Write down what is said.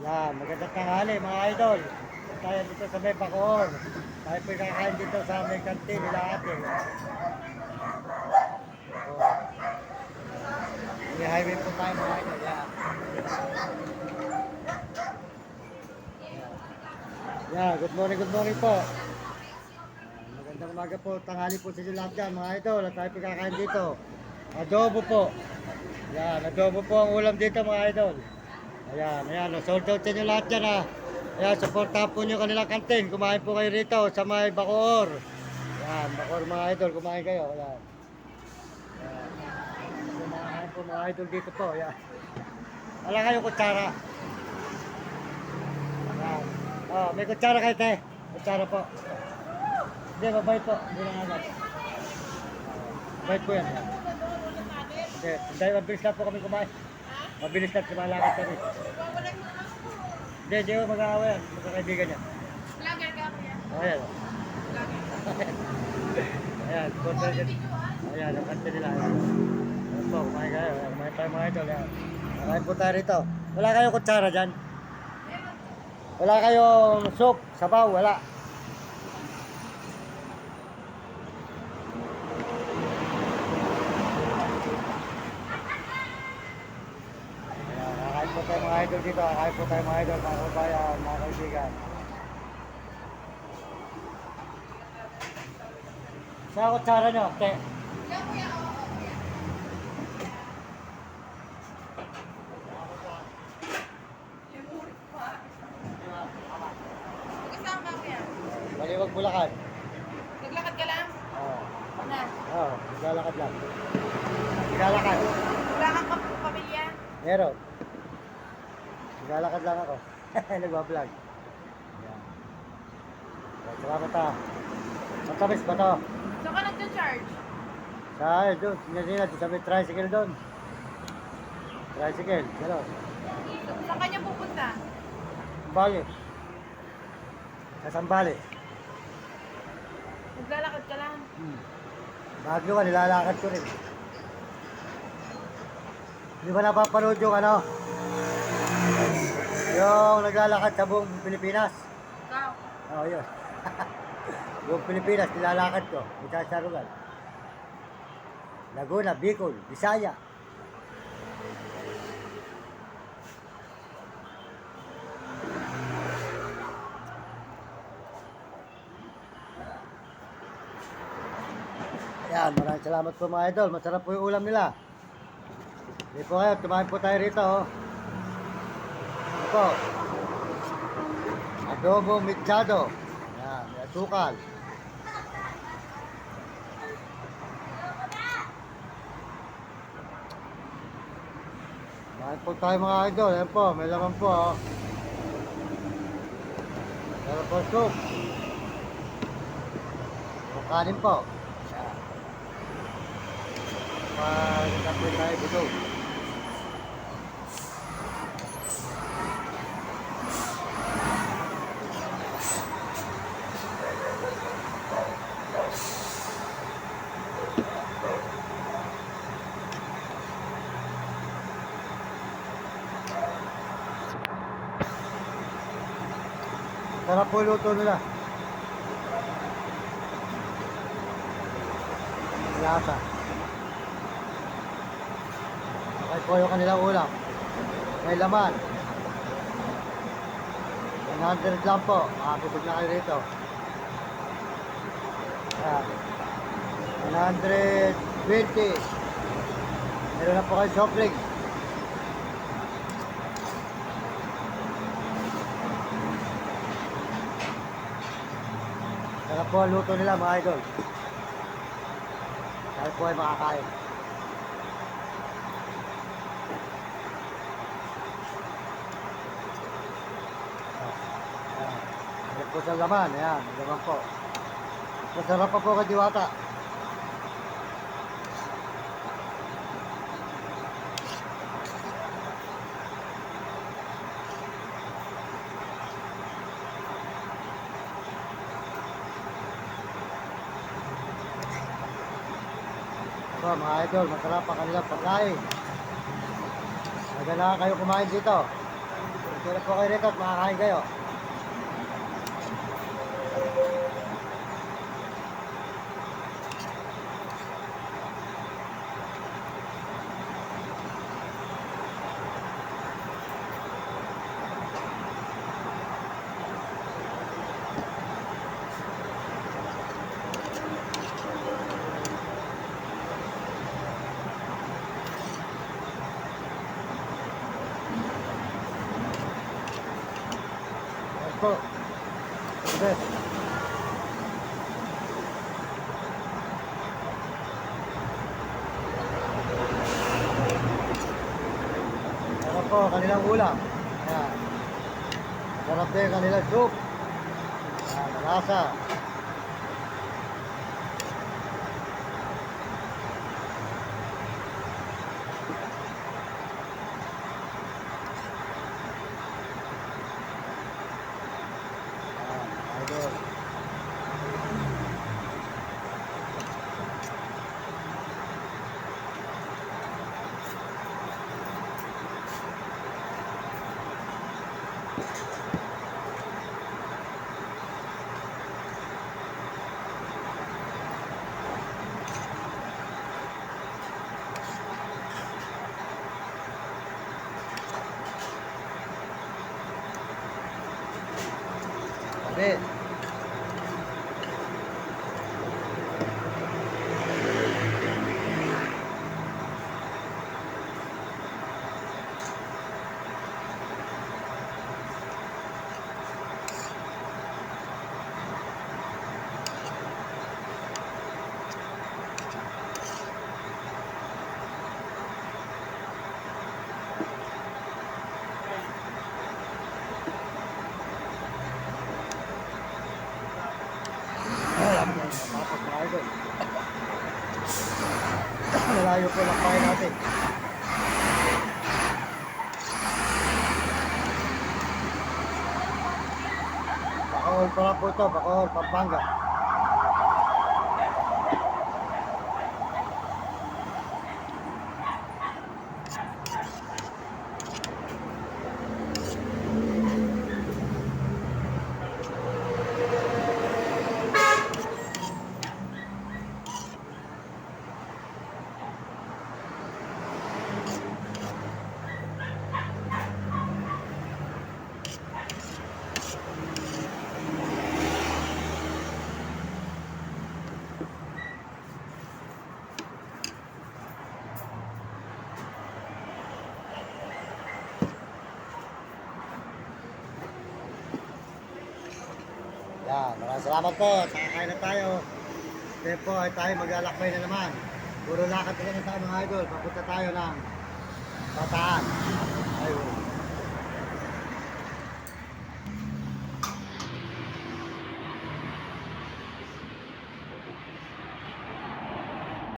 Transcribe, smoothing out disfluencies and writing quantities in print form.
Yan, magandang tanghali mga idol. Tayo dito sa may Bacoor. Tayo po kakain dito sa may kantin nila ate. Oh. May highway po tayo mga idol. Yan. Yan, good morning po. Magandang umaga po, tanghali po sa inyo lahat dyan mga idol. At tayo po kakain dito. Adobo po. Yan, adobo po ang ulam dito mga idol. Ayan, sold out sa inyo lahat dyan ha. Ayan, supportahan po nyo kanilang kantin. Kumain po kayo rito sa may Bacoor. Ayan, Bacoor mga idol, kumain kayo. Ayan. Kumain po mga idol dito po. Ayan. Wala kayo kutsara. Ayan. Oh, may kutsara kayo te. Kutsara po. Hindi, mabait po. Hindi lang agad. Mabait po yan. Hindi, mabilis lang po kami kumain. Mabilis lang, sumalakad kami. Hindi, mag-aaway yan. Magkakaibigan yan. Vlogger ka ako yan. Ayan. Vlogger. Ayan, kontra dyan. Ayan, ang kanta nila. Ayan po, kumain kayo. Ayan, kumain tayo mga idol. Ayan. Kumain po tayo rito. Wala kayong kutsara dyan? Wala kayong soup, sabaw, wala. Kakain po tayo mga idol dito. Kakain po tayo mga idol, mga kabayan, mga kaibigan. Sa kutsara nyo, te. Yan kuya, oo. Yung murit pa. Magkasama ko yan. Baliwag Bulacan. Naglakad ka lang? Oo. Na. Oo, naglalakad lang. Naglalakad. Wala kang pamilya? Meron. Naglalakad lang ako. Nagbablog. Yan. Salamat ha. Matamis ba to? Saan ka nagcha-charge? Sa doon, sinasina, sa may tricycle doon. Tricycle, gano'n. Saan ka niya pupunta? Sambali. Sa Sambali. Naglalakad ka lang? Bagyo ka, nilalakad ko rin. Di ba napapanood yung ano? Yung naglalakad sa buong Pilipinas. Ikaw? Oo, yun. Buong Pilipinas, nilalakad ko. Ito sa Rugal. Laguna, Bicol, Bisaya. Ayan, maraming salamat po mga idol. Masarap po yung ulam nila. Hindi po kayo, tumahin po tayo rito. Oh. Ito po. Adobo mixado. Ayan, may asukal. Tumahin po tayo mga idol. Ayan po, may laman po. Oh. Meron po soup. Yung kanin po. Magkakape tayo dito. Sarap po yung luto nila. Lasa. Okay po yung kanilang ulam. May laman. 100 lang po. Makakitog na kayo rito. Ayan. 120. Meron na po kayo soft drinks. Sarap po ang luto nila mga idol. Tayo po ay makakain. Ayan po sa laman. Ayan, laman po. Masarap pa po ka diwata. Ito mga idol, masarap ang kanilang pagkain. Maganda kayo kumain dito. Kaya po kayo rito at makakain kayo. Yan po. Sige. Ano po, kanilang ulam. Ayan. Sarap din kanilang soup. Ayan, malasa. Ayan, idol. Sabi. Tapos mga idol. Malayo po lang kain natin. Bacoor pa lang po ito. Bacoor, Pampanga. Yan, maraming salamat po. Kakain na tayo. Then po ay tayo maglalakbay na naman. Puro lakad na tayo mga idol. Papunta tayo ng Bataan. Ayun.